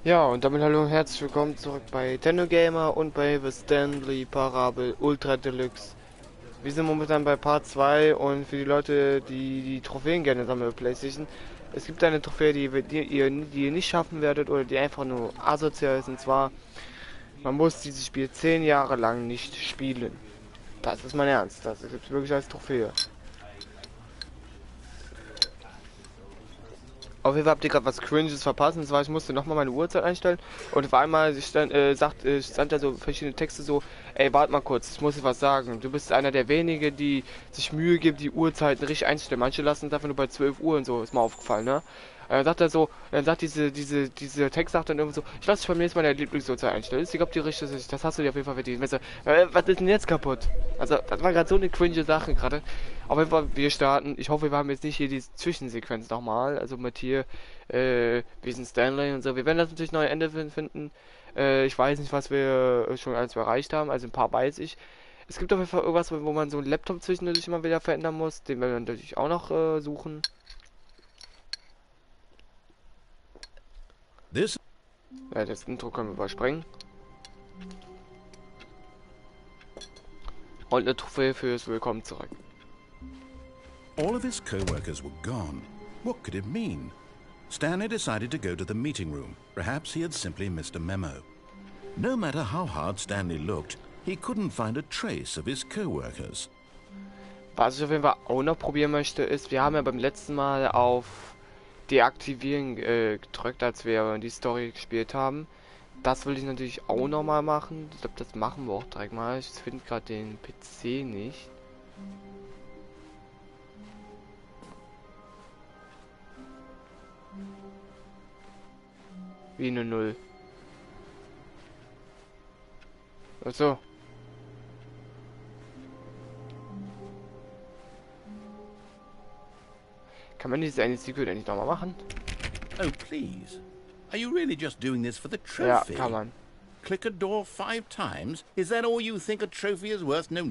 Ja, und damit hallo und herzlich willkommen zurück bei Gamer und bei The Stanley Parable Ultra Deluxe. Wir sind momentan bei Part 2 und für die Leute, die die Trophäen gerne sammeln bei PlayStation, es gibt eine Trophäe, die ihr nicht schaffen werdet oder die einfach nur asozial ist, und zwar, man muss dieses Spiel 10 Jahre lang nicht spielen. Das ist mein Ernst, das gibt es wirklich als Trophäe. Auf jeden Fall habt ihr gerade was Cringes verpasst, und zwar ich musste nochmal meine Uhrzeit einstellen und auf einmal stand da so verschiedene Texte so, ey, warte mal kurz, ich muss dir was sagen. Du bist einer der wenigen, die sich Mühe gibt, die Uhrzeiten richtig einzustellen. Manche lassen es einfach nur bei 12 Uhr und so, ist mir aufgefallen, ne? Dann sagt er so, dann sagt dieser Text sagt dann irgendwie so, ich lasse dich beim nächsten Mal deine Lieblingsuhrzeit einstellen. Ist egal, ob die richtig ist, das hast du dir auf jeden Fall verdient. So, was ist denn jetzt kaputt? Also, das war gerade so eine cringe Sache gerade. Auf jeden Fall, wir starten. Ich hoffe, wir haben jetzt nicht hier die Zwischensequenz nochmal. Also mit hier, wir sind Stanley und so. Wir werden das natürlich neue Ende finden. Ich weiß nicht, was wir schon alles erreicht haben. Also ein paar weiß ich. Es gibt auf jeden Fall irgendwas, wo man so einen Laptop zwischendurch immer wieder verändern muss. Den werden wir natürlich auch noch suchen. This Ja, das Intro können wir überspringen. Und eine Trophäe fürs Willkommen zurück. all of his co-workers were gone. What could it mean? Stanley decided to go to the meeting room. Perhaps he had simply missed a memo. No matter how hard Stanley looked, he couldn't find a trace of his co-workers. Was ich auf jeden Fall auch noch probieren möchte, ist, wir haben ja beim letzten Mal auf Deaktivieren gedrückt, als wir die Story gespielt haben. Das will ich natürlich auch noch mal machen. Ich glaube, das machen wir auch direkt mal. Ich finde gerade den PC nicht. Wie eine Null. Achso. Kann man dieses eine Secret eigentlich nochmal machen? Oh, please. Are you really just doing this for the Ja, trophy? kann man. Click a door 5 times? Is that all you think a trophy is worth? No.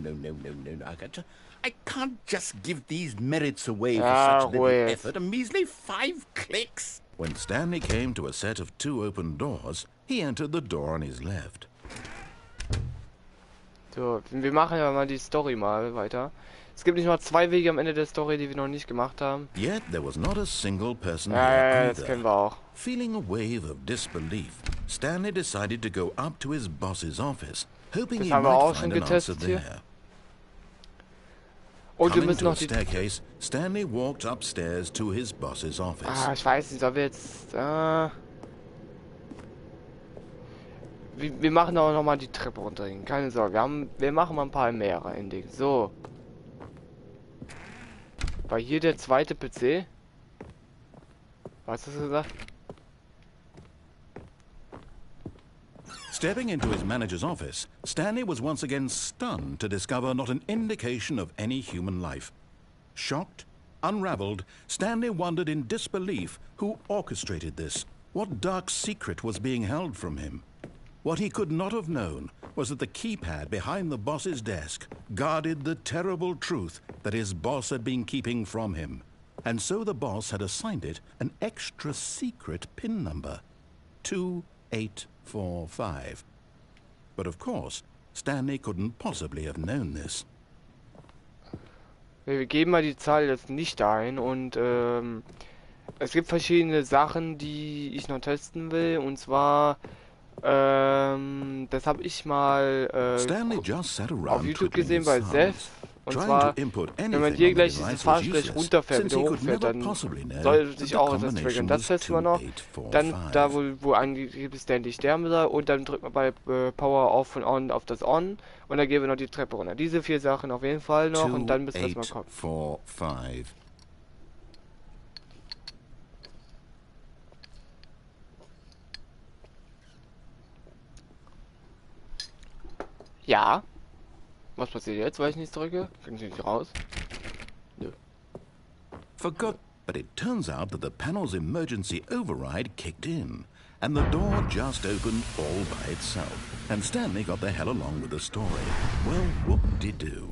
I can't just give these merits away for such little Ruhe. effort. A measly 5 clicks? When Stanley came to a set of 2 open doors, he entered the door on his left. So, wir machen ja mal die Story mal weiter. Es gibt nicht mal 2 Wege am Ende der Story, die wir noch nicht gemacht haben. Yet there was not a single person Ja, here das either. kennen wir auch. Feeling a wave of disbelief, Stanley decided to go up to his boss's office, hoping Das he haben wir auch might schon find an answer getestet hier. there. Und wir Coming müssen to a noch die... staircase, Stanley walked upstairs to his boss's office. Ah, ich weiß nicht, sollen wir jetzt... Wir machen auch noch mal die Treppe runtergehen. Keine Sorge, wir machen mal ein paar mehr rein. So. War hier der zweite PC? Was hast du gesagt? Stepping into his manager's office, Stanley was once again stunned to discover not an indication of any human life. Shocked, unraveled, Stanley wondered in disbelief who orchestrated this. What dark secret was being held from him? What he could not have known was that the keypad behind the boss's desk guarded the terrible truth that his boss had been keeping from him. And so the boss had assigned it an extra secret PIN number. 2845. But of course, Stanley couldn't possibly have known this. Wir geben mal die Zahl jetzt nicht ein und es gibt verschiedene Sachen, die ich noch testen will, und zwar das habe ich mal auf YouTube gesehen bei Seth. Und zwar, wenn man hier gleich diese Fahrschlecht runterfährt, wieder hochfährt, dann soll sich auch etwas triggern. Das testen wir noch. Dann da, wo angegeben ist, der nicht sterben soll, und dann drückt man bei Power Off und On auf das On, und dann gehen wir noch die Treppe runter. Diese 4 Sachen auf jeden Fall noch, und dann müssen wir das mal kommen. 2845. Ja. Was passiert jetzt, weil ich nichts drücke? Kann ich nicht raus? Nö. Forgot, but it turns out that the panel's emergency override kicked in, and the door just opened all by itself. And Stanley got the hell along with the story. Well, whoop-de-doo.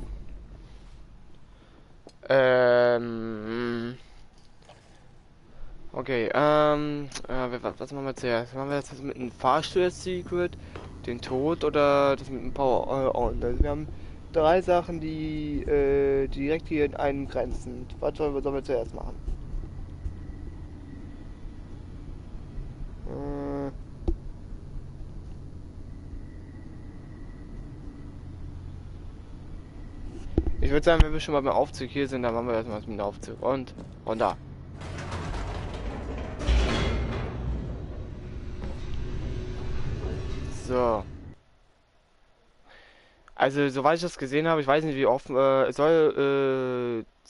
Okay, was machen wir zuerst? Machen wir das mit einem Fahrstuhl als Secret, den Tod oder das mit dem Power On? Also wir haben drei Sachen, die direkt hier in einem grenzen. Was sollen wir zuerst machen? Ich würde sagen, wenn wir schon mal beim Aufzug hier sind, dann machen wir erstmal was mit dem Aufzug. Und da. So. Also, soweit ich das gesehen habe, ich weiß nicht wie oft, zweimal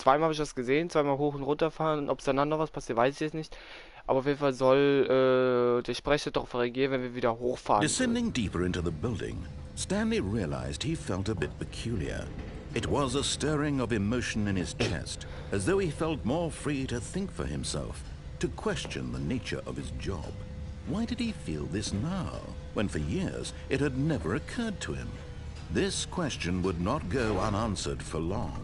habe ich das gesehen, zweimal hoch und runter fahren, ob es danach noch was passiert, weiß ich jetzt nicht. Aber auf jeden Fall soll der Sprecher darauf reagieren, wenn wir wieder hochfahren. Descending deeper into the building, Stanley realized he felt a bit peculiar. It was a stirring of emotion in his chest, as though he felt more free to think for himself, to question the nature of his job. Why did he feel this now, when for years it had never occurred to him? This question would not go unanswered for long.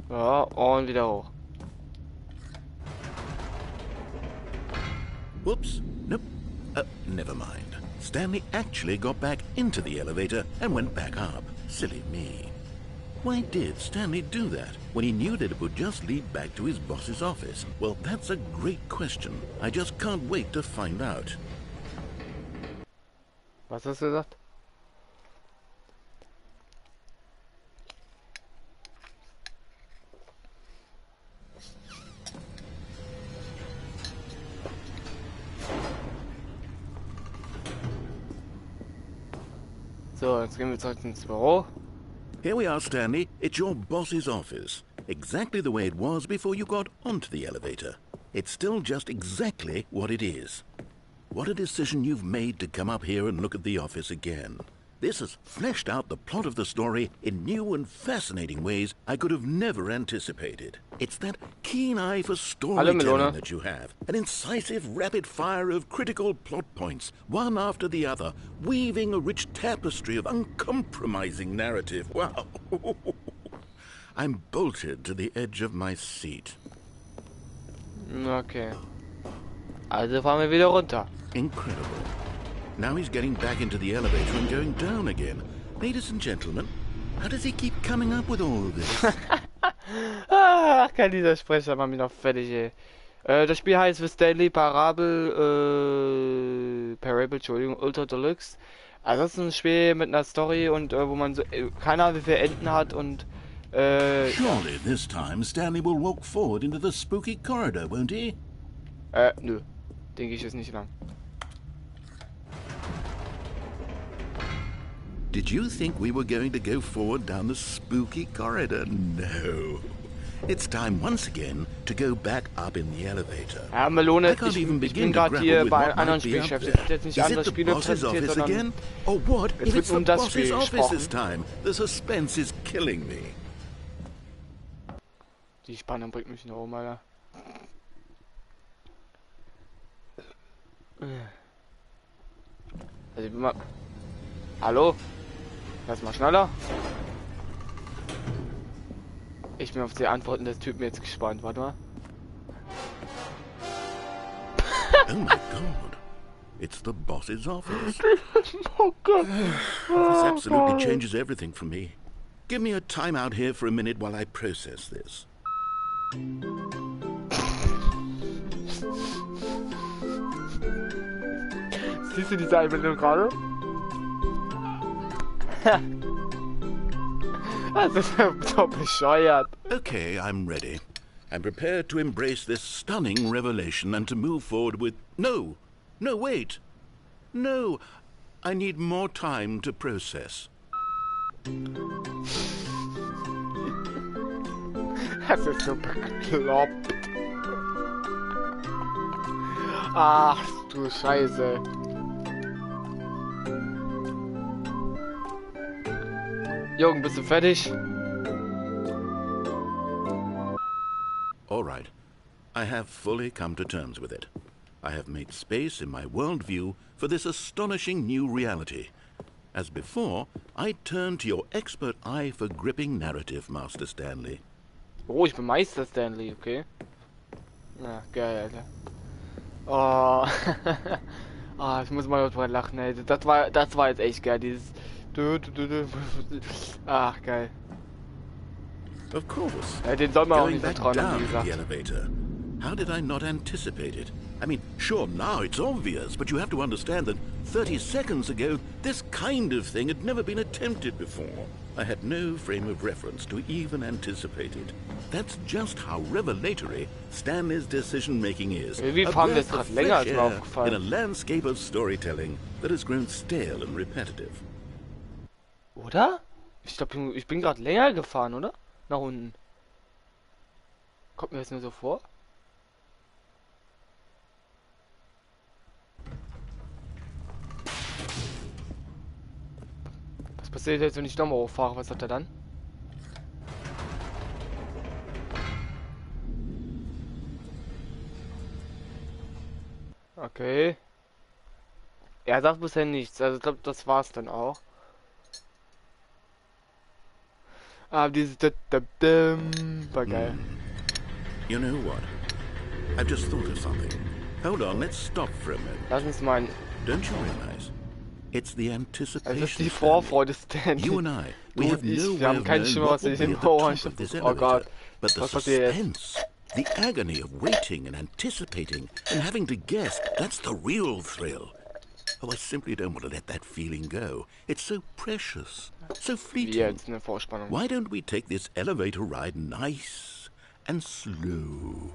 Ja, und wieder hoch. Whoops, nope, never mind. Stanley actually got back into the elevator and went back up. Silly me. Why did Stanley do that when he knew that it would just lead back to his boss's office? Well, that's a great question. I just can't wait to find out. Was hast du gesagt? So, jetzt gehen wir zurück ins Büro. Here we are, Stanley. It's your boss's office. Exactly the way it was before you got onto the elevator. It's still just exactly what it is. What a decision you've made to come up here and look at the office again. This has fleshed out the plot of the story in new and fascinating ways I could have never anticipated. It's that keen eye for storytelling that you have. An incisive rapid fire of critical plot points, one after the other, weaving a rich tapestry of uncompromising narrative. Wow. I'm bolted to the edge of my seat. Okay. Also fahren wir wieder runter. Incredible. Now he's getting back into the elevator and going down again. Ladies and gentlemen, how does he keep coming up with all of this? Ach, kann dieser Sprecher mal mich noch fertig, ey. Das Spiel heißt The Stanley Parable, Entschuldigung, Ultra Deluxe. Also das ist ein Spiel mit einer Story und wo man so, keine Ahnung wie viele Enden hat und Surely this time Stanley will walk forward into the spooky corridor, won't he? Nö. Denke ich jetzt nicht lang. Did you think we were going to go forward down the spooky corridor? No. It's time once again to go back up in the elevator. Ja, Melone, ich bin gerade hier bei einem anderen Spiel beschäftigt. Ich jetzt nicht andere Spiele präsentiert, sondern oh, what? Es wird um das Spiel office this gesprochen. time. The suspense is killing me. Die Spannung bringt mich noch um, Alter. Also, mal... Hallo? Lass mal schneller. Ich bin auf die Antworten des Typen jetzt gespannt, warte mal. Oh my god. It's the boss's office. Oh Gott. This absolutely changes everything for me. Give me a time out here for a minute while I process this. Siehst du diese Einbildung gerade? Das ist so bescheuert. Okay, I'm ready. I'm prepared to embrace this stunning revelation and to move forward with... No! No, wait! No! I need more time to process. Das ist so bekloppt. Ach du Scheiße. Jürgen, bist du fertig? All right. I have fully come to terms with it. I have made space in my worldview for this astonishing new reality. As before, I turn to your expert eye for gripping narrative, Master Stanley. Oh, ich bin Meister Stanley, okay. Ja, geil, Alter. Oh. Ah, ich muss mal drüber lachen, ey. Das war jetzt echt geil, dieses. Ach, geil. Of course. Ja, den soll man auch Going nicht back vertrauen, down wie in gesagt. the elevator. How did I not anticipate it? I mean, sure, now it's obvious, but you have to understand that 30 seconds ago, this kind of thing had never been attempted before. I had no frame of reference to even anticipate it. That's just how revelatory Stanley's decision-making is. Irgendwie A fahren wir breath jetzt of gerade länger, als fresh mir air in a aufgefallen. landscape of storytelling that has grown stale and repetitive. Oder? Ich glaube, ich bin gerade länger gefahren, oder? Nach unten. Kommt mir jetzt nur so vor. Was passiert jetzt, wenn ich nochmal hochfahre? Was hat er dann? Okay. Er sagt bisher nichts. Also ich glaube, das war's dann auch. Aber dieses war geil. You know what? I've just thought of something. Hold on, let's stop for a moment. Lass uns mal. Don't you realize? It's the anticipation. Das ist die Stanley. Vorfreude, Stanley. You and I, we Du have und ich, no wir haben way of keinen knowing Schimmer, what was will ich be im at the Ohr top of this Oh elevator. Gott. But the Was passiert jetzt? suspense, the agony of waiting and anticipating and having to guess, that's the real thrill. Oh, I simply don't want to let that feeling go. It's so precious, so Wie fleeting. jetzt eine Vorspannung. Why don't we take this elevator ride nice and slow?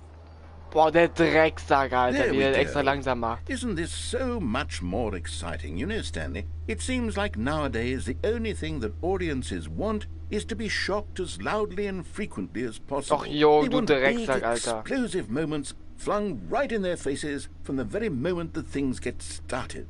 Boah, der Drecksack, Alter, There wie we er go. extra langsam macht. Isn't this so much more exciting? You know, Stanley, it seems like nowadays the only thing that audiences want is to be shocked as loudly and frequently as possible. Och, jo, They du want big, Drecksack, Alter. explosive moments flung right in their faces from the very moment that things get started.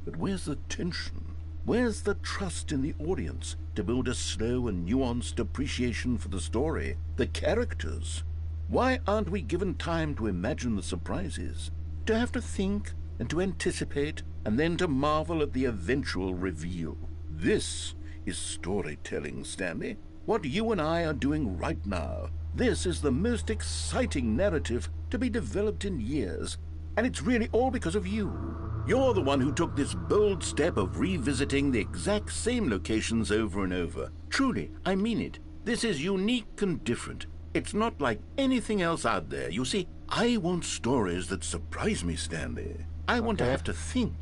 But where's the tension? Where's the trust in the audience to build a slow and nuanced appreciation for the story, the characters? Why aren't we given time to imagine the surprises, to have to think and to anticipate and then to marvel at the eventual reveal? This is storytelling, Stanley. What you and I are doing right now. This is the most exciting narrative to be developed in years, and it's really all because of you. You're the one who took this bold step of revisiting the exact same locations over and over. Truly, I mean it. This is unique and different. It's not like anything else out there. You see, I want stories that surprise me, Stanley. I want to have to think.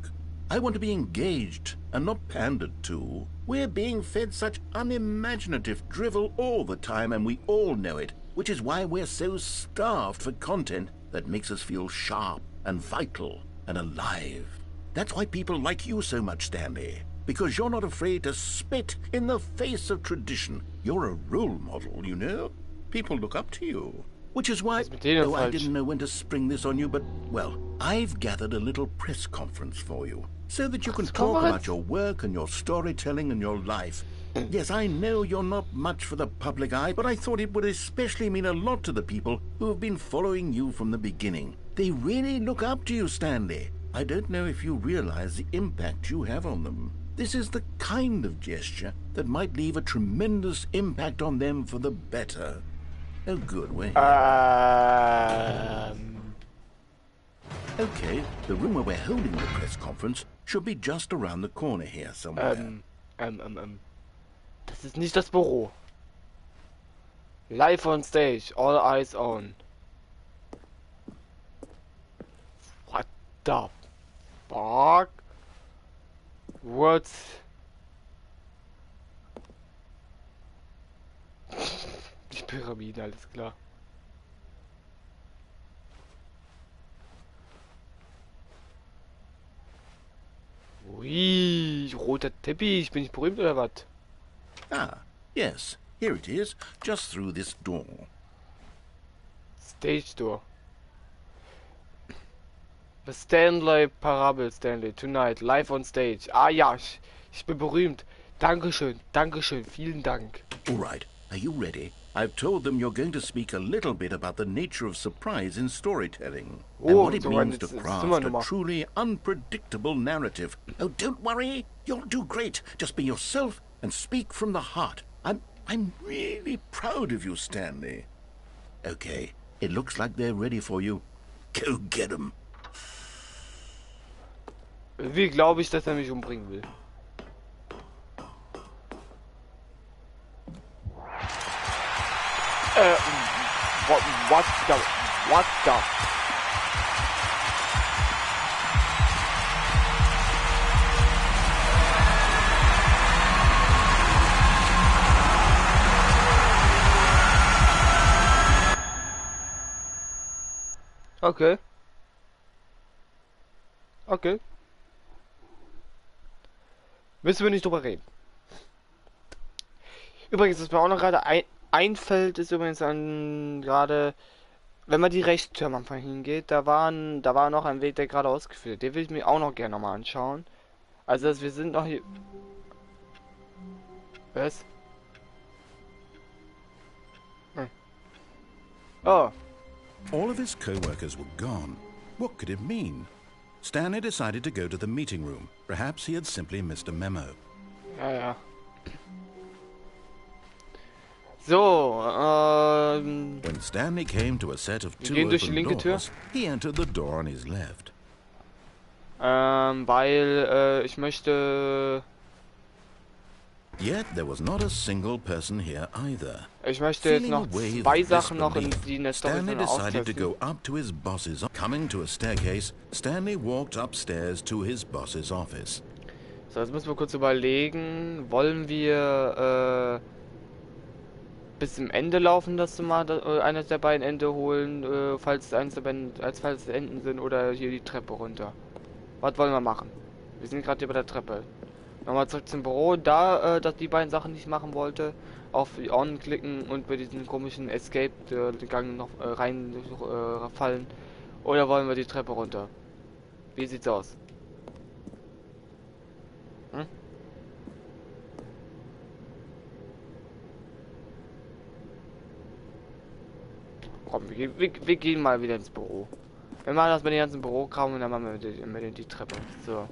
I want to be engaged and not pandered to. We're being fed such unimaginative drivel all the time, and we all know it, which is why we're so starved for content that makes us feel sharp and vital and alive. That's why people like you so much, Stanley. Because you're not afraid to spit in the face of tradition. You're a role model, you know? People look up to you. Which is why, though I didn't know when to spring this on you, but, well, I've gathered a little press conference for you, so that you can talk about your work and your storytelling and your life. Yes, I know you're not much for the public eye, but I thought it would especially mean a lot to the people who have been following you from the beginning. They really look up to you, Stanley. I don't know if you realize the impact you have on them. This is the kind of gesture that might leave a tremendous impact on them for the better. Oh, good. We're here. Okay, the room where we're holding the press conference should be just around the corner here somewhere. Das ist nicht das Büro. Live on stage, all eyes on. What the fuck? What? Die Pyramide, alles klar. Ui, roter Teppich, bin ich berühmt oder was? Ah, yes, here it is, just through this door. Stage door. The Stanley Parable Stanley, tonight, live on stage. Ah ja, ich bin berühmt. Dankeschön, Dankeschön, vielen Dank. All right, are you ready? I've told them you're going to speak a little bit about the nature of surprise in storytelling. And what it means to craft a truly unpredictable narrative. Oh, don't worry, you'll do great. Just be yourself and speak from the heart. I'm really proud of you, Stanley. Okay, It looks like they're ready for you. Go get them. Wie glaube ich, dass er mich umbringen will? What the? Okay. Okay. Müssen wir nicht drüber reden. Übrigens, was mir auch noch gerade einfällt, ist übrigens an gerade, wenn man die Rechtstür am Anfang hingeht, da war noch ein Weg, der gerade ausgeführt wird. Den will ich mir auch noch gerne nochmal anschauen. Also, wir sind noch hier. Was? Hm. Oh. All of his co-workers were gone. What could it mean? Stanley decided to go to the meeting room. Perhaps he had simply missed a memo. Ja, ja. So, When Stanley came to a set of two gehen durch die open linke Tür. doors, he entered the door on his left. Weil ich möchte Yet there was not a single person here either. jetzt noch Feeling a wave zwei of Sachen noch in disbelief, die in der Story Stanley decided to austesten. go up to his boss's. Coming to a staircase, Stanley walked upstairs to his boss's office. So, jetzt müssen wir kurz überlegen, wollen wir bis zum Ende laufen, dass du mal eines der beiden Ende holen, falls es Enden sind, oder hier die Treppe runter. Was wollen wir machen? Wir sind gerade hier bei der Treppe. Nochmal zurück zum Büro, da dass die beiden Sachen nicht machen wollte, auf On klicken und bei diesen komischen Escape-Gang noch fallen. Oder wollen wir die Treppe runter? Wie sieht's aus? Hm? Komm, wir gehen mal wieder ins Büro. Wir machen das mit den ganzen Bürokram und dann machen wir die Treppe. So.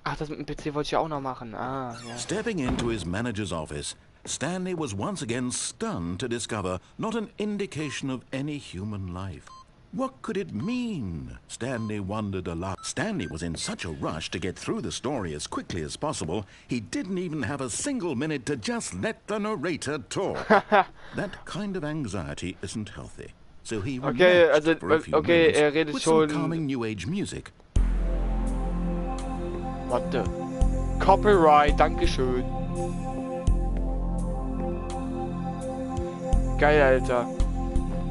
Ach, das mit dem PC wollte ich ja auch noch machen. Ah, ja. Stepping into his manager's office, Stanley was once again stunned to discover not an indication of any human life. What could it mean? Stanley wondered aloud. Stanley was in such a rush to get through the story as quickly as possible, he didn't even have a single minute to just let the narrator talk. That kind of anxiety isn't healthy. So he relaxed for a few moments with some calming new age music. Warte. Copyright, dankeschön. Geil, Alter.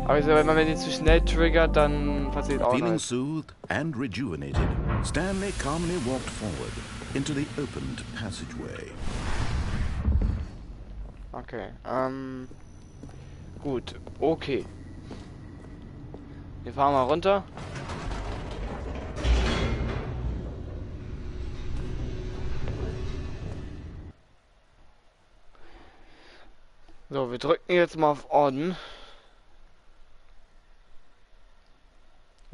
Aber ich sag, wenn man den zu schnell triggert, dann passiert auch Feeling nichts. soothed and rejuvenated, Stanley calmly walked forward into the opened passageway. Okay, gut, okay. Wir fahren mal runter. So, wir drücken jetzt mal auf On.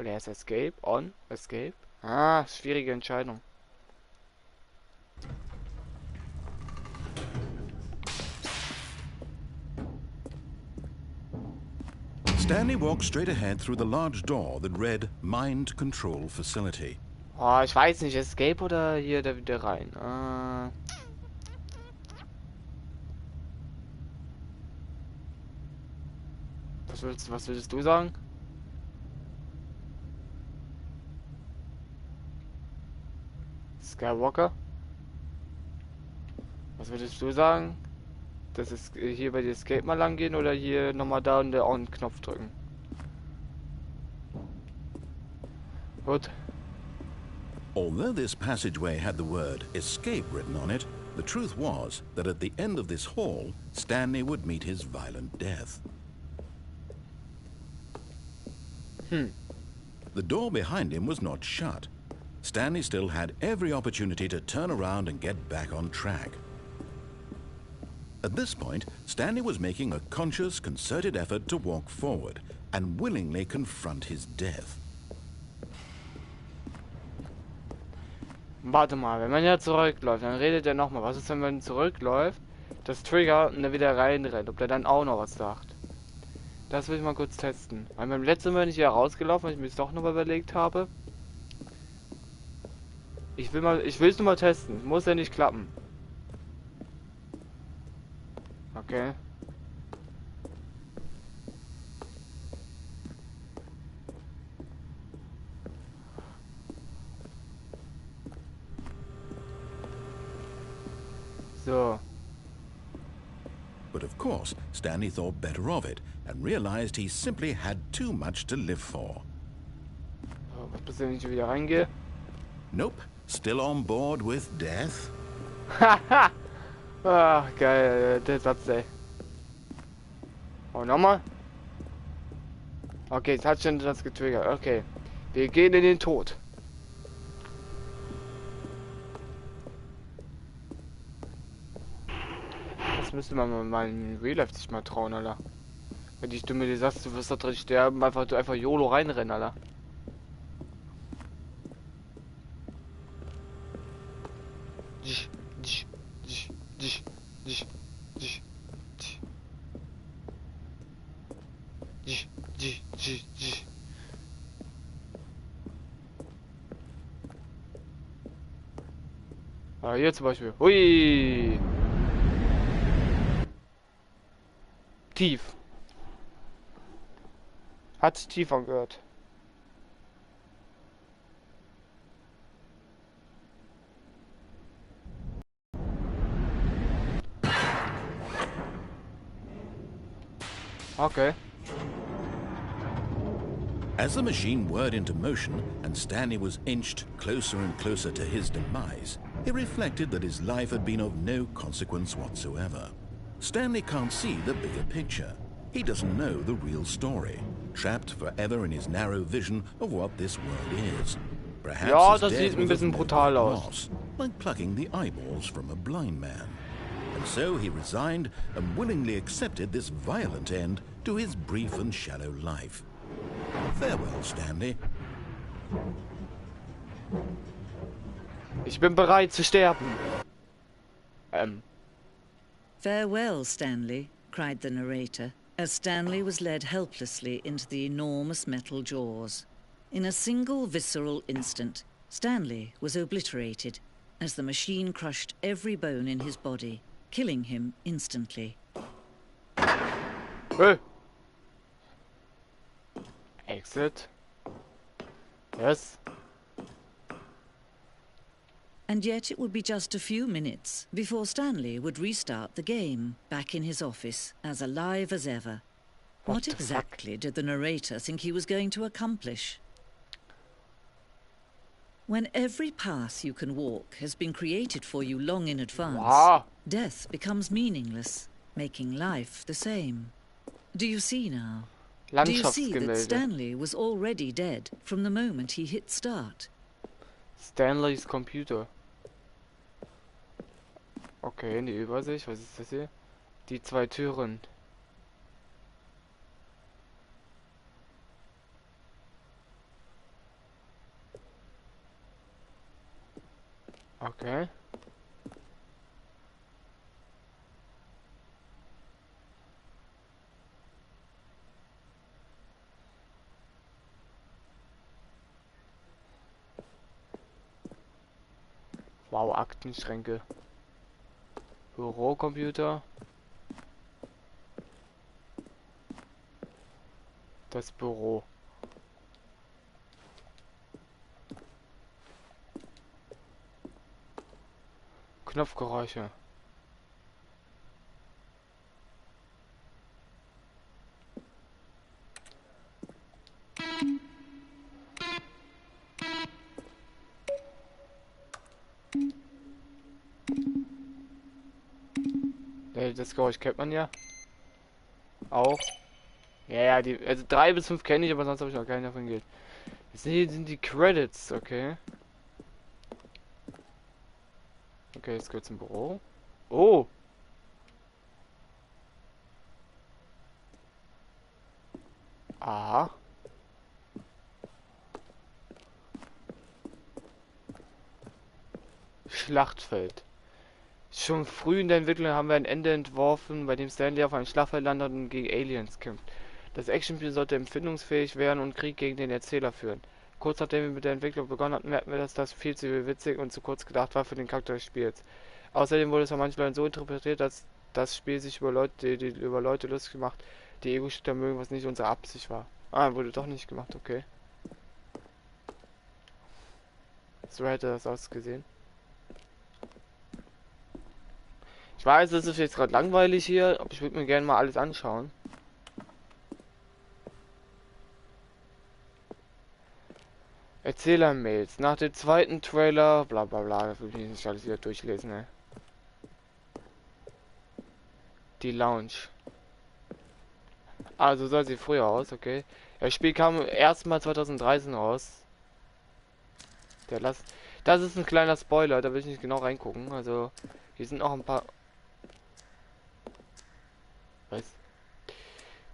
Oder erst Escape? On? Escape? Ah, schwierige Entscheidung. Stanley walked straight ahead through the large door that read Mind Control Facility. Oh, ich weiß nicht, Escape oder hier da wieder rein. Was würdest du sagen? Skywalker? Was würdest du sagen? Das ist hier bei der Escape mal lang gehen oder hier nochmal da und der On-Knopf drücken? Gut. Although this passageway had the word escape written on it, the truth was that at the end of this hall, Stanley would meet his violent death. The door behind him was not shut. Stanley still had every opportunity to turn around and get back on track. At this point, Stanley was making a conscious, concerted effort to walk forward and willingly confront his death. Warte mal, wenn man ja zurückläuft, dann redet er nochmal. Was ist, wenn man zurückläuft, das Trigger und dann wieder reinrennt? Ob der dann auch noch was sagt? Das will ich mal kurz testen. Weil beim letzten Mal bin ich hier rausgelaufen, weil ich mir das doch nochmal überlegt habe. Ich will es nur mal testen. Muss ja nicht klappen. Okay. So. But of course, Stanley thought better of it and realized he simply had too much to live for. So, was passiert, wenn ich wieder reingehe? Nope, still on board with death. Haha! Ah, geil, der Satz, ey. Oh, nochmal. Okay, jetzt hat schon das getriggert. Okay. Wir gehen in den Tod. Das müsste man mal in Real Life sich mal trauen, Alter. Wenn die Stimme dir sagst, du wirst da drin sterben, einfach YOLO reinrennen, Alter. Ah, hier zum Beispiel. Hui! Tief. Hat sich tief angehört. Okay. As the machine whirred into motion and Stanley was inched closer and closer to his demise, he reflected that his life had been of no consequence whatsoever. Stanley can't see the bigger picture. He doesn't know the real story, trapped forever in his narrow vision of what this world is. Perhaps Ja, his das death sieht ein was of bisschen no brutal aus. loss, like plucking the eyeballs from a blind man. And so he resigned and willingly accepted this violent end to his brief and shallow life. Farewell, Stanley. Ich bin bereit zu sterben. Farewell, Stanley, cried the narrator, as Stanley was led helplessly into the enormous metal jaws. In a single visceral instant, Stanley was obliterated as the machine crushed every bone in his body, killing him instantly. Hey. Exit. Yes. And yet it would be just a few minutes before Stanley would restart the game, back in his office, as alive as ever. What the fuck? exactly did the narrator think he was going to accomplish? When every path you can walk has been created for you long in advance, Wow. death becomes meaningless, making life the same. Do you see now? Do you see that Landschaftsgemälde. Stanley was already dead from the moment he hit start? Stanleys Computer. Okay, in die Übersicht. Was ist das hier? Die zwei Türen. Okay. Wow, Aktenschränke. Bürocomputer. Das Büro. Knopfgeräusche. Das Geräusch kennt man ja. Auch. Ja, also 3 bis 5 kenne ich, aber sonst habe ich auch keinen davon gehört. Hier sind die Credits, okay. Okay, jetzt geht's zum Büro. Oh! Aha. Schlachtfeld. Schon früh in der Entwicklung haben wir ein Ende entworfen, bei dem Stanley auf einem Schlachtfeld landet und gegen Aliens kämpft. Das Actionspiel sollte empfindungsfähig werden und Krieg gegen den Erzähler führen. Kurz nachdem wir mit der Entwicklung begonnen hatten, merkten wir, dass das viel zu witzig und zu kurz gedacht war für den Charakter des Spiels. Außerdem wurde es von manchen Leuten so interpretiert, dass das Spiel sich über über Leute lustig gemacht, die Ego-Shooter mögen, was nicht unsere Absicht war. Ah, wurde doch nicht gemacht, okay. So hätte das ausgesehen. Ich weiß, es ist jetzt gerade langweilig hier, aber ich würde mir gerne mal alles anschauen. Erzähler-Mails. Nach dem zweiten Trailer, bla bla bla, das will ich nicht alles wieder durchlesen, ey. Die Lounge. Also soll sie früher aus, okay. Das Spiel kam erstmal 2013 raus. Das ist ein kleiner Spoiler, da will ich nicht genau reingucken. Also, hier sind auch ein paar... Was?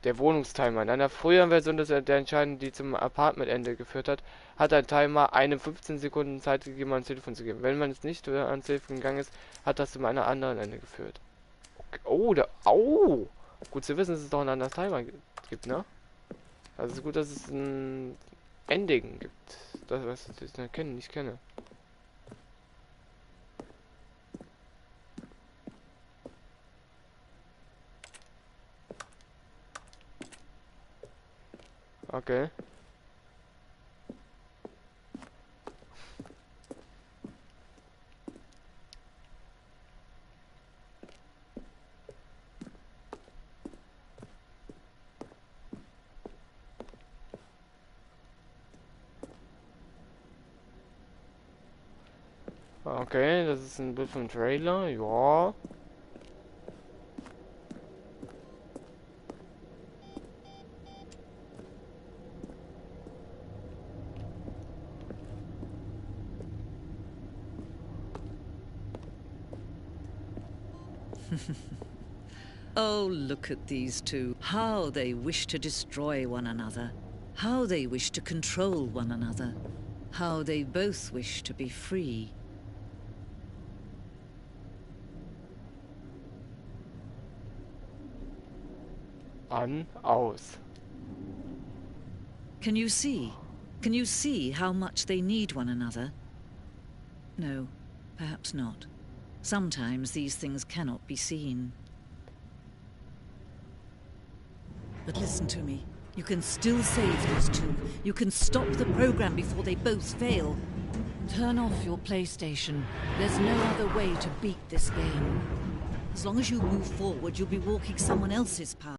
Der Wohnungstimer. In einer früheren Version der Entscheidung, die zum Apartmentende geführt hat, hat ein Timer einem 15 Sekunden Zeit gegeben, ans Telefon zu gehen. Wenn man es nicht ans Telefon gegangen ist, hat das zu einer anderen Ende geführt. Okay. Oh, oh! Gut zu wissen, dass es doch einen anderen Timer gibt, ne? Also es ist gut, dass es ein Ending gibt. Das, was ich nicht kenne. Okay. Okay, das ist ein Bild vom Trailer, ja. Oh, look at these two. How they wish to destroy one another. How they wish to control one another. How they both wish to be free. An, aus. Can you see? Can you see how much they need one another? No, perhaps not. Sometimes these things cannot be seen. But listen to me. You can still save those two. You can stop the program before they both fail. Turn off your PlayStation. There's no other way to beat this game. As long as you move forward, you'll be walking someone else's path.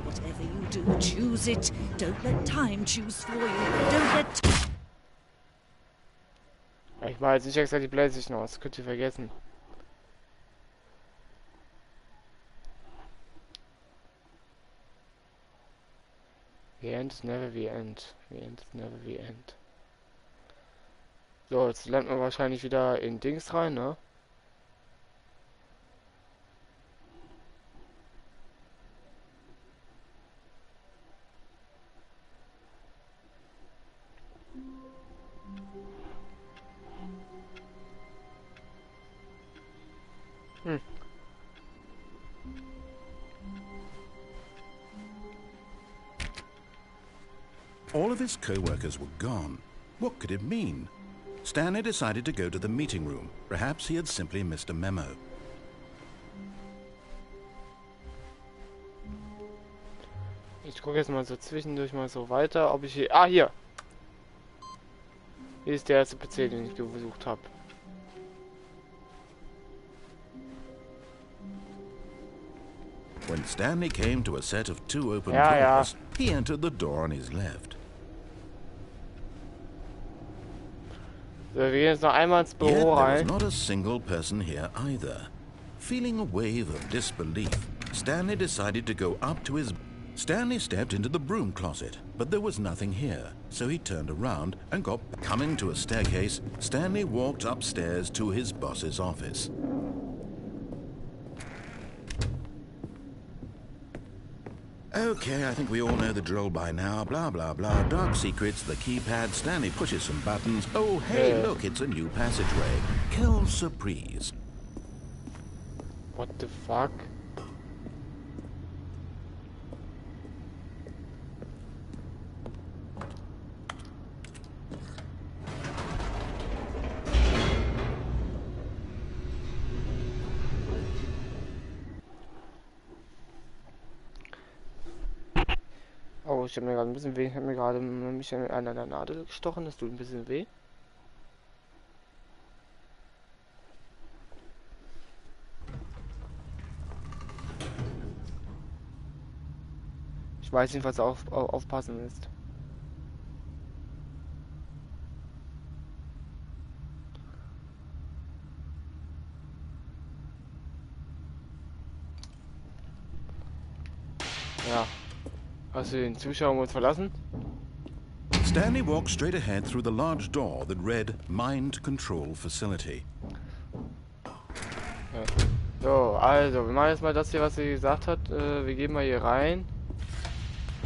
Whatever you do, choose it. Don't let time choose for you. Don't let... Ich mache jetzt nicht extra die PlayStation aus, könnt ihr vergessen. The end is never the end. The end is never the end. So, jetzt lernt man wahrscheinlich wieder in Dings rein, ne? All of his co-workers were gone. What could it mean? Stanley decided to go to the meeting room. Perhaps he had simply missed a memo. Ich gucke jetzt mal so zwischendurch mal so weiter, ob ich hier... Ah, hier! Hier ist der erste PC, den ich besucht habe. When Stanley came to a set of two open doors, he entered the door on his left. So, wir gehen jetzt noch einmal ins Büro Yet there was rein. not a single person here either. Feeling a wave of disbelief, Stanley decided to go up to his... Stanley stepped into the broom closet, but there was nothing here, so he turned around and got... Coming to a staircase, Stanley walked upstairs to his boss's office. Okay, I think we all know the drill by now. Blah, blah, blah. Dark secrets, the keypad. Stanley pushes some buttons. Oh, hey, look, it's a new passageway. Quelle surprise. What the fuck? Oh, ich habe mir gerade ein bisschen weh. Ich habe mir gerade mich an einer Nadel gestochen. Das tut ein bisschen weh. Ich weiß nicht, was aufpassen ist. Ja. Hast du den Zuschauer uns verlassen? Stanley walked straight ahead through the large door that read Mind Control Facility. Ja. So, also, wir machen jetzt mal das hier, was sie gesagt hat. Wir gehen mal hier rein.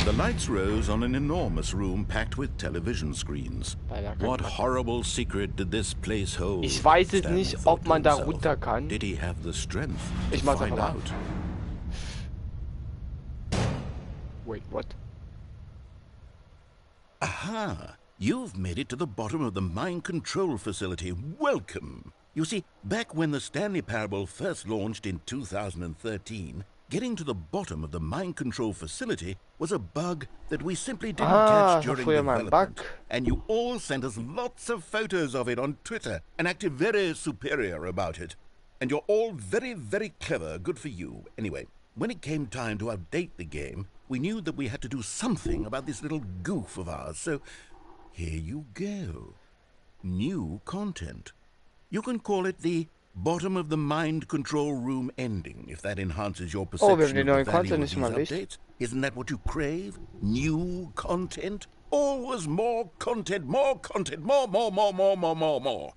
The lights rose on an enormous room packed with television screens. What horrible secret did this place hold? Ich weiß jetzt Stanley nicht, thought ob to man da himself. runter kann. Did he have the strength to Ich mach's find einfach mal. out? Wait, what? Aha! You've made it to the bottom of the mind control facility. Welcome! You see, back when the Stanley Parable first launched in 2013, getting to the bottom of the mind control facility was a bug that we simply didn't catch during früher mal ein development. Bug. And you all sent us lots of photos of it on Twitter and acted very superior about it. And you're all very, very clever. Good for you. Anyway, when it came time to update the game, we knew that we had to do something about this little goof of ours. So here you go. New content. You can call it the bottom of the mind control room ending, if that enhances your Oh, wir haben perception den of neuen the value Content of nicht these mal erwischt. updates. Isn't that what you crave? New content? Always more content, more content, more.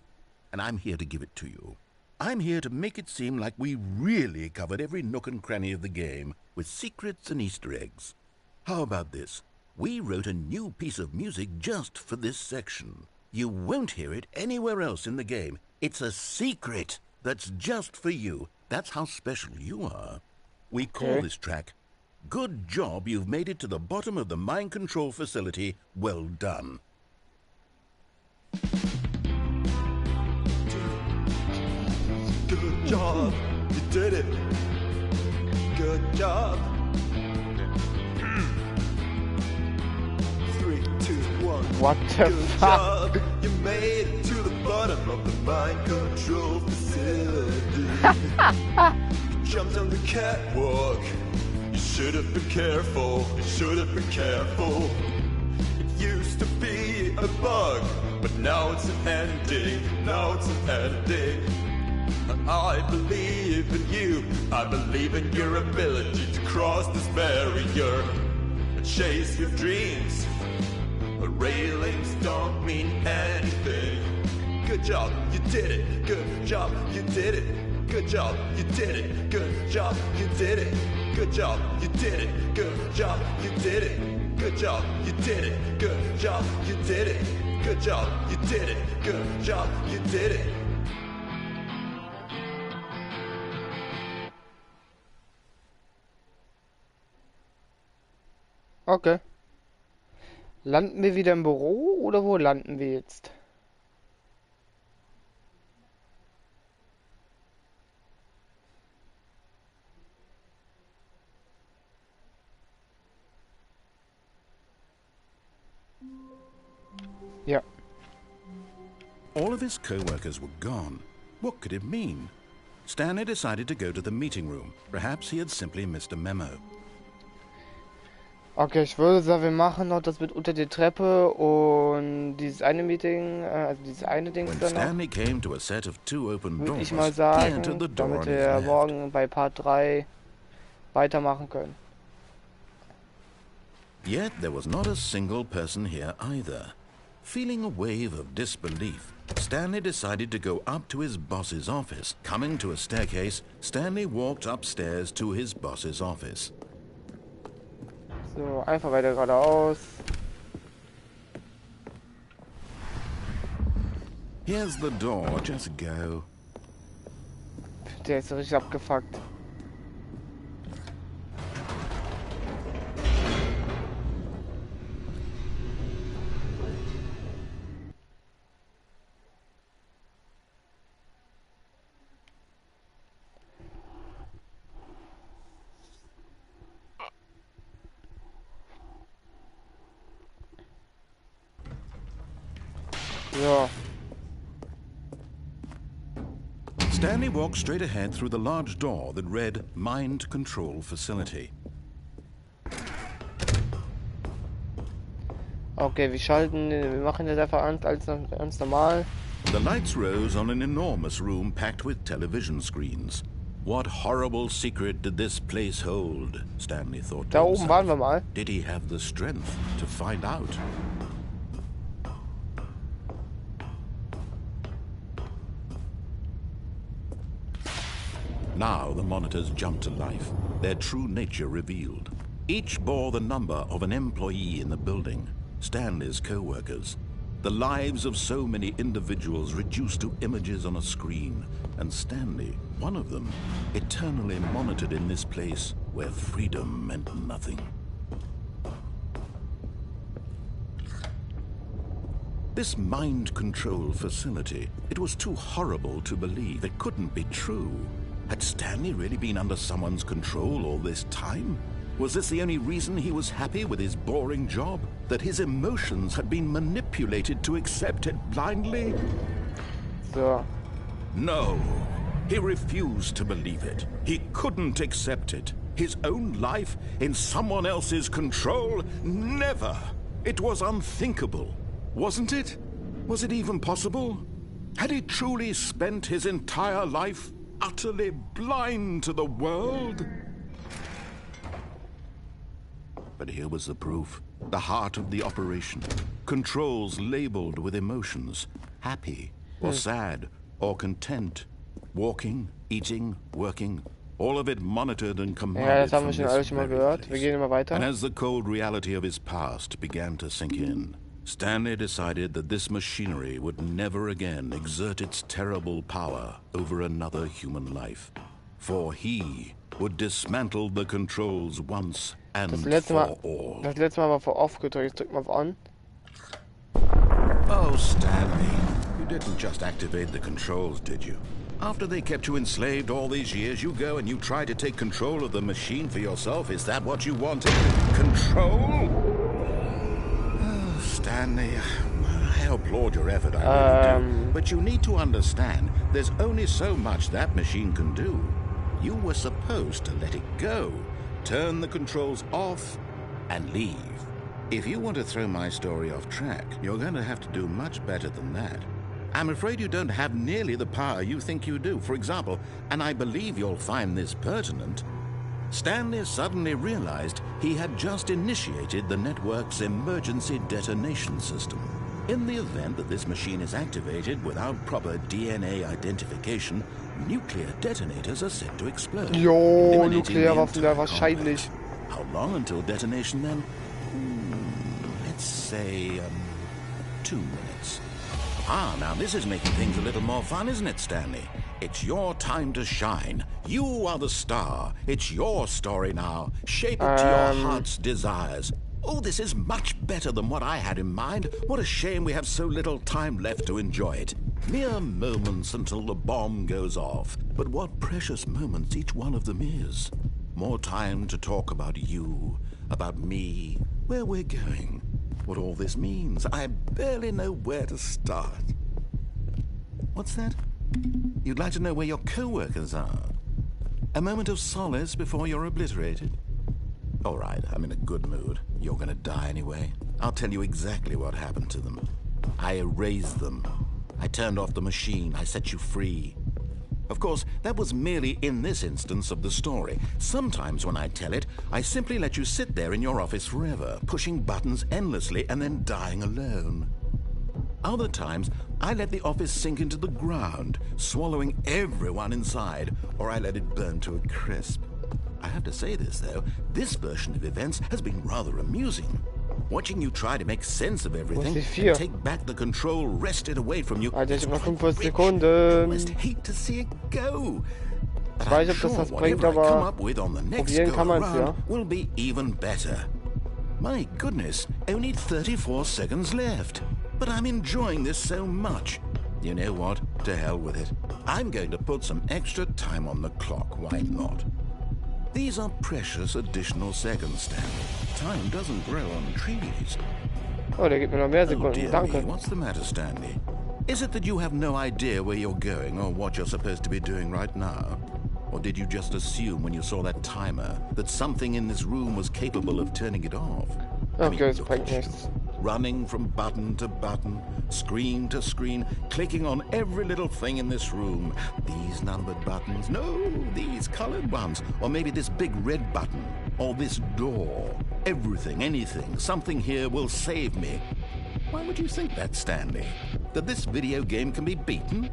And I'm here to give it to you. I'm here to make it seem like we really covered every nook and cranny of the game, with secrets and Easter eggs. How about this? We wrote a new piece of music just for this section. You won't hear it anywhere else in the game. It's a secret that's just for you. That's how special you are. We call this track, Good Job You've Made It to the Bottom of the Mind Control Facility. Well done. Good job, you did it. Good job. 3, 2, 1. What the Good fuck? job, you made it to the bottom of the mind control facility. You jumped on the catwalk. You should have been careful. You should have been careful. It used to be a bug, but now it's an ending. Now it's an ending. I believe in you. I believe in your ability to cross this barrier and chase your dreams. But railings don't mean anything. Good job, you did it. Good job, you did it. Good job, you did it. Good job, you did it. Good job, you did it. Good job, you did it. Good job, you did it. Good job, you did it. Good job, you did it. Good job, you did it. Okay. Landen wir wieder im Büro oder wo landen wir jetzt? Ja. All of his co-workers were gone. What could it mean? Stanley decided to go to the meeting room. Perhaps he had simply missed a memo. Okay, ich würde sagen, wir machen noch das mit unter der Treppe und dieses eine Meeting, also dieses eine Ding When dann noch, Stanley came to a set of two open würde doors, ich mal he sagen, entered the door damit on his wir left. morgen bei Part 3 weitermachen können. Yet there was not a single person here either. Feeling a wave of disbelief, Stanley decided to go up to his boss's office. Coming to a staircase, Stanley walked upstairs to his boss's office. So, einfach weiter geradeaus. Here's the door, just go. Der ist so richtig abgefuckt. Stanley walked straight ahead through the large door that read Mind Control Facility. Okay, wir machen das einfach ganz normal. The lights rose on an enormous room packed with television screens. What horrible secret did this place hold? Stanley thought to Da oben himself. waren wir mal. Did he have the strength to find out? Now the monitors jumped to life, their true nature revealed. Each bore the number of an employee in the building, Stanley's co-workers. The lives of so many individuals reduced to images on a screen, and Stanley, one of them, eternally monitored in this place where freedom meant nothing. This mind control facility, it was too horrible to believe. It couldn't be true. Had Stanley really been under someone's control all this time? Was this the only reason he was happy with his boring job? That his emotions had been manipulated to accept it blindly? So. No. He refused to believe it. He couldn't accept it. His own life in someone else's control? Never. It was unthinkable. Wasn't it? Was it even possible? Had he truly spent his entire life utterly blind to the world? But here was the proof. The heart of the operation. Controls labeled with emotions. Happy, or sad, or content. Walking, eating, working. All of it monitored and commanded. Ja, das haben wir from schon this alles schon mal very gehört. Wir place. gehen immer weiter. And as the cold reality of his past began to sink in, Stanley decided that this machinery would never again exert its terrible power over another human life. For he would dismantle the controls once and for all. Das letzte Mal war vor Off gedrückt. Jetzt drück mal auf On. Oh, Stanley, you didn't just activate the controls, did you? After they kept you enslaved all these years, you go and you try to take control of the machine for yourself? Is that what you wanted? Control? Oh, Stanley, I applaud your effort, I really do. But you need to understand, there's only so much that machine can do. You were supposed to let it go, turn the controls off, and leave. If you want to throw my story off track, you're going to have to do much better than that. I'm afraid you don't have nearly the power you think you do. For example, and I believe you'll find this pertinent, Stanley suddenly realized he had just initiated the network's emergency detonation system. In the event that this machine is activated without proper DNA identification, nuclear detonators are set to explode. Jo, eliminating the Nuklearwaffen da entire wahrscheinlich. complex. How long until detonation then? Let's say 2 minutes. Ah, now this is making things a little more fun, isn't it, Stanley? It's your time to shine. You are the star. It's your story now. Shape it to your heart's desires. Oh, this is much better than what I had in mind. What a shame we have so little time left to enjoy it. Mere moments until the bomb goes off. But what precious moments each one of them is. More time to talk about you, about me, where we're going, what all this means. I barely know where to start. What's that? You'd like to know where your co-workers are? A moment of solace before you're obliterated? All right, I'm in a good mood. You're gonna die anyway. I'll tell you exactly what happened to them. I erased them. I turned off the machine. I set you free. Of course, that was merely in this instance of the story. Sometimes when I tell it, I simply let you sit there in your office forever, pushing buttons endlessly and then dying alone. Other times, I let the office sink into the ground, swallowing everyone inside, or I let it burn to a crisp. I have to say this, though, this version of events has been rather amusing. Watching you try to make sense of everything and take back the control wrested away from you. Alter, ich hab noch 45 You Sekunden. must hate to see it go. Ich weiß nicht, ob das was bringt, aber probieren kann man es, ja. Will be even better. My goodness, only 34 seconds left. But I'm enjoying this so much. You know what? To hell with it. I'm going to put some extra time on the clock. Why not? These are precious additional seconds, Stanley. Time doesn't grow on trees. Oh, der gibt mir noch mehr Oh Sekunden. dear Danke. me, what's the matter, Stanley? Is it that you have no idea where you're going or what you're supposed to be doing right now? Or did you just assume when you saw that timer that something in this room was capable of turning it off? Okay, es look bringt at you. nichts. Running from button to button, screen to screen, clicking on every little thing in this room. These numbered buttons, no, these colored ones. Or maybe this big red button, or this door. Everything, anything, something here will save me. Why would you think that, Stanley? That this video game can be beaten?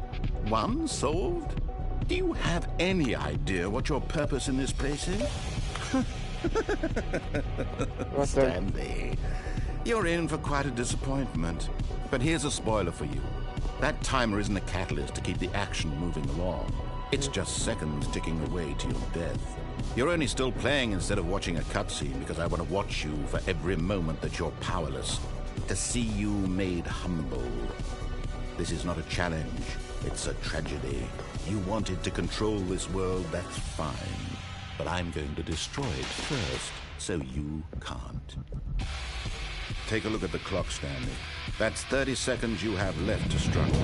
Won? Solved? Do you have any idea what your purpose in this place is? Was denn? Stanley, you're in for quite a disappointment. But here's a spoiler for you. That timer isn't a catalyst to keep the action moving along. It's just seconds ticking away to your death. You're only still playing instead of watching a cutscene because I want to watch you for every moment that you're powerless. To see you made humble. This is not a challenge. It's a tragedy. You wanted to control this world, that's fine. But I'm going to destroy it first, so you can't. Take a look at the clock, Stanley. That's 30 seconds you have left to struggle.